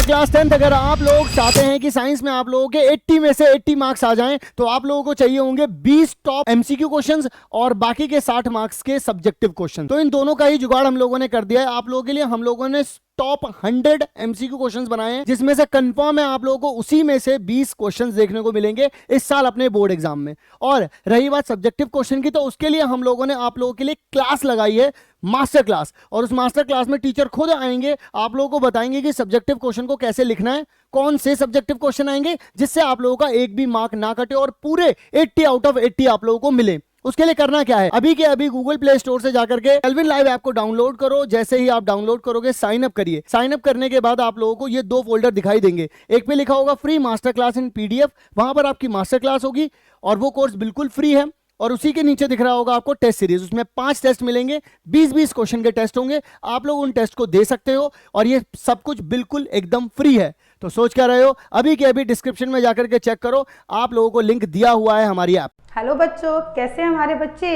Class 10th अगर आप लोग चाहते हैं कि साइंस में आप लोगों के 80 में से 80 मार्क्स आ जाएं तो आप लोगों को चाहिए होंगे 20 टॉप एमसीक्यू क्वेश्चंस और बाकी के 60 मार्क्स के सब्जेक्टिव क्वेश्चन। तो इन दोनों का ही जुगाड़ हम लोगों ने कर दिया है आप लोगों के लिए। हम लोगों ने टॉप 100 एमसीक्यू क्वेश्चंस बनाए हैं जिसमें से कंफर्म है आप लोगों को उसी में से 20 क्वेश्चंस देखने को मिलेंगे इस साल अपने बोर्ड एग्जाम में। और रही बात सब्जेक्टिव क्वेश्चन की, तो उसके लिए हम लोगों ने आप लोगों के लिए क्लास लगाई है, मास्टर क्लास। और उस मास्टर क्लास में टीचर खुद आएंगे, आप लोगों को बताएंगे कि सब्जेक्टिव क्वेश्चन को कैसे लिखना है, कौन से सब्जेक्टिव क्वेश्चन आएंगे जिससे आप लोगों का एक भी मार्क ना कटे और पूरे 80 आउट ऑफ 80 आप लोगों को मिले। उसके लिए करना क्या है, अभी के अभी गूगल प्ले स्टोर से जाकर के केल्विन लाइव ऐप को डाउनलोड करो। जैसे ही आप डाउनलोड करोगे साइन अप करिए। साइन अप करने के बाद आप लोगों को ये दो फोल्डर दिखाई देंगे। एक पे लिखा होगा free master class in PDF, वहां पर आपकी मास्टर क्लास होगी और वो कोर्स बिल्कुल फ्री है। और उसी के नीचे दिख रहा होगा आपको टेस्ट सीरीज, उसमें 5 टेस्ट मिलेंगे, 20-20 क्वेश्चन के टेस्ट होंगे। आप लोग उन टेस्ट को दे सकते हो और ये सब कुछ बिल्कुल एकदम फ्री है। तो सोच क्या रहे हो, अभी के अभी डिस्क्रिप्शन में जाकर के चेक करो, आप लोगों को लिंक दिया हुआ है हमारी ऐप। हेलो बच्चों, कैसे हैं हमारे बच्चे?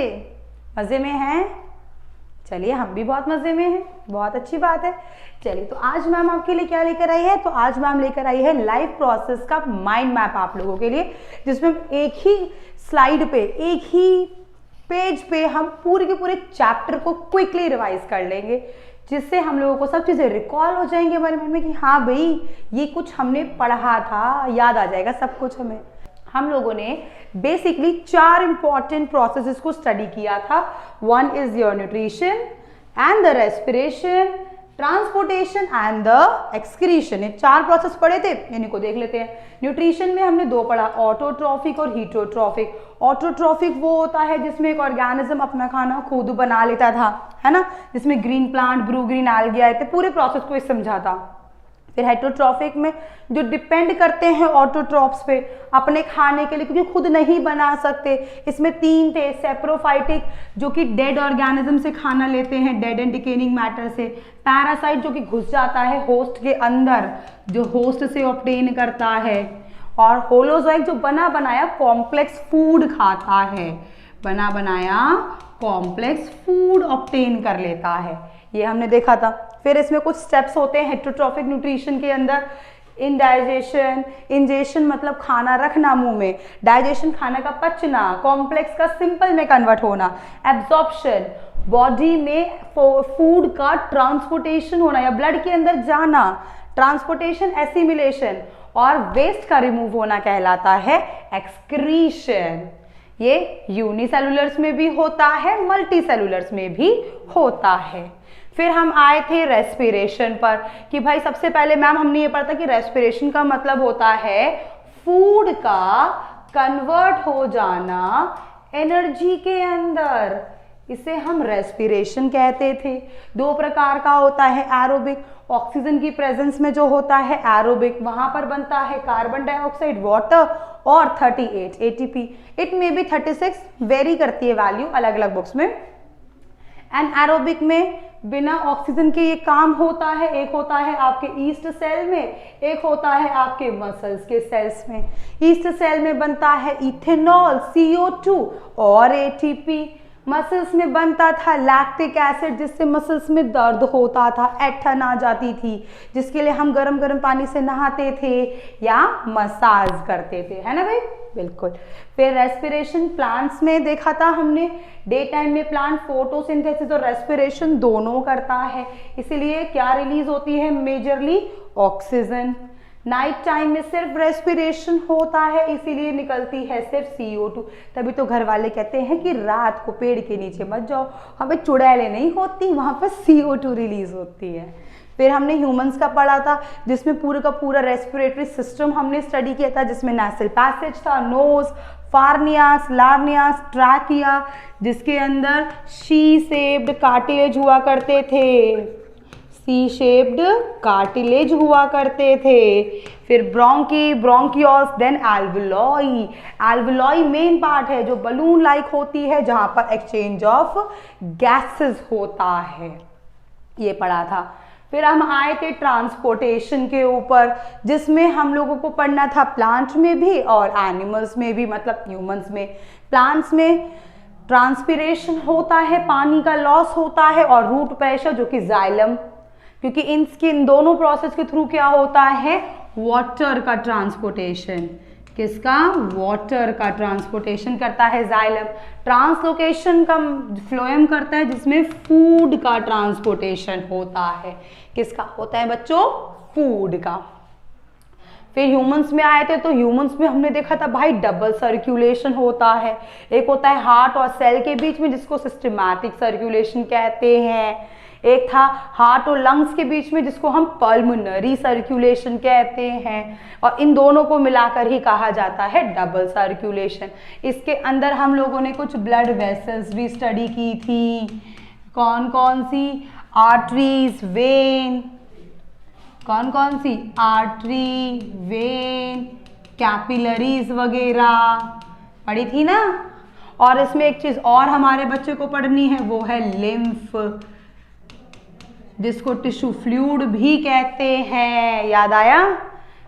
मज़े में हैं? चलिए हम भी बहुत मज़े में हैं, बहुत अच्छी बात है। चलिए तो आज मैम आपके लिए क्या लेकर आई है, तो आज मैम लेकर आई है लाइव प्रोसेस का माइंड मैप आप लोगों के लिए, जिसमें एक ही स्लाइड पे, एक ही पेज पे हम पूरे के पूरे चैप्टर को क्विकली रिवाइज कर लेंगे, जिससे हम लोगों को सब चीज़ें रिकॉल हो जाएंगी हमारे मन में कि हाँ भाई ये कुछ हमने पढ़ा था, याद आ जाएगा सब कुछ हमें। हम लोगों ने बेसिकली 4 इंपॉर्टेंट प्रोसेसेस को स्टडी किया था। 1 is your nutrition and the respiration, transportation and the excretion. ये 4 प्रोसेस पढ़े थे, इनको देख लेते हैं। न्यूट्रिशन में हमने 2 पढ़ा, ऑटोट्रॉफिक और हीटोट्रॉफिक। ऑटोट्रॉफिक वो होता है जिसमें एक ऑर्गेनिज्म अपना खाना खुद बना लेता था, है ना, जिसमें green plant, blue green algae आए थे, पूरे प्रोसेस को समझा था। फिर हेटरोट्रॉफिक में जो डिपेंड करते हैं ऑटोट्रॉप्स पे अपने खाने के लिए, क्योंकि खुद नहीं बना सकते। इसमें 3 थे, सेप्रोफाइटिक जो कि डेड ऑर्गेनिज्म से खाना लेते हैं, डेड एंड डिकेनिंग मैटर से। पैरासाइट जो कि घुस जाता है होस्ट के अंदर, जो होस्ट से ऑब्टेन करता है। और होलोजोइक जो बना बनाया कॉम्प्लेक्स फूड खाता है, बना बनाया कॉम्प्लेक्स फूड ऑब्टेन कर लेता है, ये हमने देखा था। फिर इसमें कुछ स्टेप्स होते हैं हेटरोट्रॉफिक न्यूट्रिशन के अंदर। इंडाइजेशन, इंजेशन मतलब खाना रखना मुंह में, डाइजेशन खाना का पचना, कॉम्प्लेक्स का सिंपल में कन्वर्ट होना, एब्जॉर्प्शन बॉडी में फूड का ट्रांसपोर्टेशन होना या ब्लड के अंदर जाना, ट्रांसपोर्टेशन एसिमिलेशन, और वेस्ट का रिमूव होना कहलाता है एक्सक्रीशन। ये यूनिसेलुलर्स में भी होता है, मल्टीसेलुलर्स में भी होता है। फिर हम आए थे रेस्पिरेशन पर कि भाई सबसे पहले मैम हमने ये पढ़ा था कि रेस्पिरेशन का मतलब होता है फूड का कन्वर्ट हो जाना एनर्जी के अंदर, इसे हम रेस्पिरेशन कहते थे। 2 प्रकार का होता है, एरोबिक, ऑक्सीजन की प्रेजेंस में जो होता है एरोबिक, वहां पर बनता है कार्बन डाइऑक्साइड, वाटर, और 38 ATP. It may be 36, very करती है वैल्यू अलग अलग बुक्स में। एंड एरोबिक में बिना ऑक्सीजन के ये काम होता है। एक होता है आपके ईस्ट सेल में, एक होता है आपके मसल्स के सेल्स में। ईस्ट सेल में बनता है इथेनॉल, CO2 और ATP। मसल्स में बनता था लैक्टिक एसिड, जिससे मसल्स में दर्द होता था, ऐंठन आ जाती थी, जिसके लिए हम गर्म गर्म पानी से नहाते थे या मसाज करते थे, है ना भाई, बिल्कुल। फिर रेस्पिरेशन प्लांट्स में देखा था हमने, डे टाइम में प्लांट फोटोसिंथेसिस और रेस्पिरेशन दोनों करता है, इसीलिए क्या रिलीज होती है, मेजरली ऑक्सीजन। नाइट टाइम में सिर्फ रेस्पिरेशन होता है, इसीलिए निकलती है सिर्फ CO2। तभी तो घर वाले कहते हैं कि रात को पेड़ के नीचे मत जाओ, वहाँ पे चुड़ैलें नहीं होती, वहाँ पर CO2 रिलीज होती है। फिर हमने ह्यूमंस का पढ़ा था, जिसमें पूरे का पूरा रेस्पिरेटरी सिस्टम हमने स्टडी किया था, जिसमें नेसल पैसेज था, नोज, फार्नियास, लार्नियास, ट्रैकिया, जिसके अंदर शी शेप्ड कार्टिलेज हुआ करते थे, सी शेप्ड कार्टिलेज हुआ करते थे। फिर bronchi, bronchioles, then alveoli. Alveoli main part है जो बलून लाइक होती है, जहां पर एक्सचेंज ऑफ गैसेस होता है, ये पढ़ा था। फिर हम आए थे ट्रांसपोर्टेशन के ऊपर, जिसमें हम लोगों को पढ़ना था प्लांट में भी और एनिमल्स में भी, मतलब ह्यूमंस में। प्लांट्स में ट्रांसपिरेशन होता है, पानी का लॉस होता है, और रूट प्रेशर जो कि जाइलम। क्योंकि इन दोनों प्रोसेस के थ्रू क्या होता है, वाटर का ट्रांसपोर्टेशन। किसका? वाटर का ट्रांसपोर्टेशन करता है जाइलम। ट्रांसलोकेशन का फ्लोएम करता है, जिसमें फूड का ट्रांसपोर्टेशन होता है। किसका होता है बच्चों? फूड का। फिर ह्यूमंस में आए थे, तो ह्यूमंस में हमने देखा था भाई डबल सर्कुलेशन होता है। एक होता है हार्ट और सेल के बीच में, जिसको सिस्टमैटिक सर्कुलेशन कहते हैं। एक था हार्ट और लंग्स के बीच में, जिसको हम पल्मोनरी सर्कुलेशन कहते हैं। और इन दोनों को मिलाकर ही कहा जाता है डबल सर्कुलेशन। इसके अंदर हम लोगों ने कुछ ब्लड वेसल्स भी स्टडी की थी। कौन कौन सी? Arteries, when. कौन कौन सी? आर्टरी, वेन, कैपिलरीज वगैरह पढ़ी थी ना। और इसमें एक चीज और हमारे बच्चे को पढ़नी है, वो है लिम्फ, जिसको टिश्यू फ्लूइड भी कहते हैं। याद आया?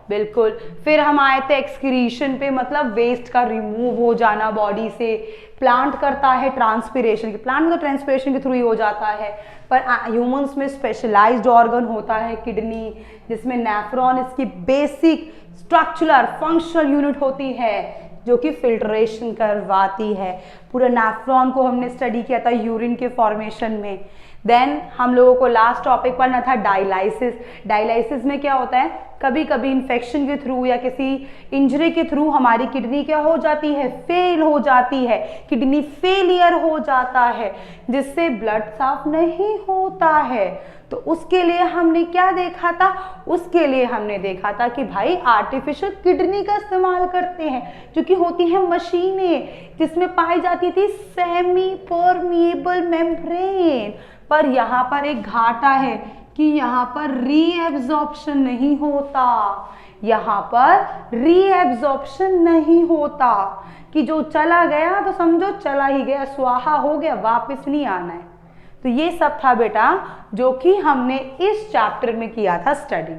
बिल्कुल। फिर हम आए थे एक्सक्रीशन पे, मतलब वेस्ट का रिमूव हो जाना बॉडी से। प्लांट करता है ट्रांसपिरेशन, प्लांट का ट्रांसपिरेशन के थ्रू ही हो जाता है। पर ह्यूमंस में स्पेशलाइज्ड ऑर्गन होता है किडनी, जिसमें नेफ्रॉन इसकी बेसिक स्ट्रक्चरल फंक्शनल यूनिट होती है, जो कि फिल्ट्रेशन करवाती है। पूरे नेफ्रॉन को हमने स्टडी किया था यूरिन के फॉर्मेशन में। देन हम लोगों को लास्ट टॉपिक पढ़ना था डायलाइसिस। डायलाइसिस में क्या होता है, कभी कभी इन्फेक्शन के थ्रू या किसी इंजरी के थ्रू हमारी किडनी क्या हो जाती है, फेल हो जाती है, किडनी फेलियर हो जाता है, जिससे ब्लड साफ नहीं होता है। तो उसके लिए हमने क्या देखा था? उसके लिए हमने देखा था कि भाई आर्टिफिशियल किडनी का इस्तेमाल करते हैं, जो कि होती हैं मशीनें, जिसमें पाई जाती थी सेमी परमिएबल मेम्ब्रेन। पर यहाँ पर एक घाटा है कि यहाँ पर रीएब्जॉर्प्शन नहीं होता। यहाँ पर रीएब्जॉर्प्शन नहीं होता, कि जो चला गया तो समझो चला ही गया, स्वाहा हो गया, वापस नहीं आना है। तो ये सब था बेटा जो कि हमने इस चैप्टर में किया था स्टडी।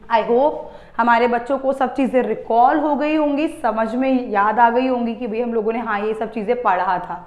आई होप हमारे बच्चों को सब चीज़ें रिकॉल हो गई होंगी, समझ में याद आ गई होंगी कि भाई हम लोगों ने हाँ ये सब चीज़ें पढ़ा था।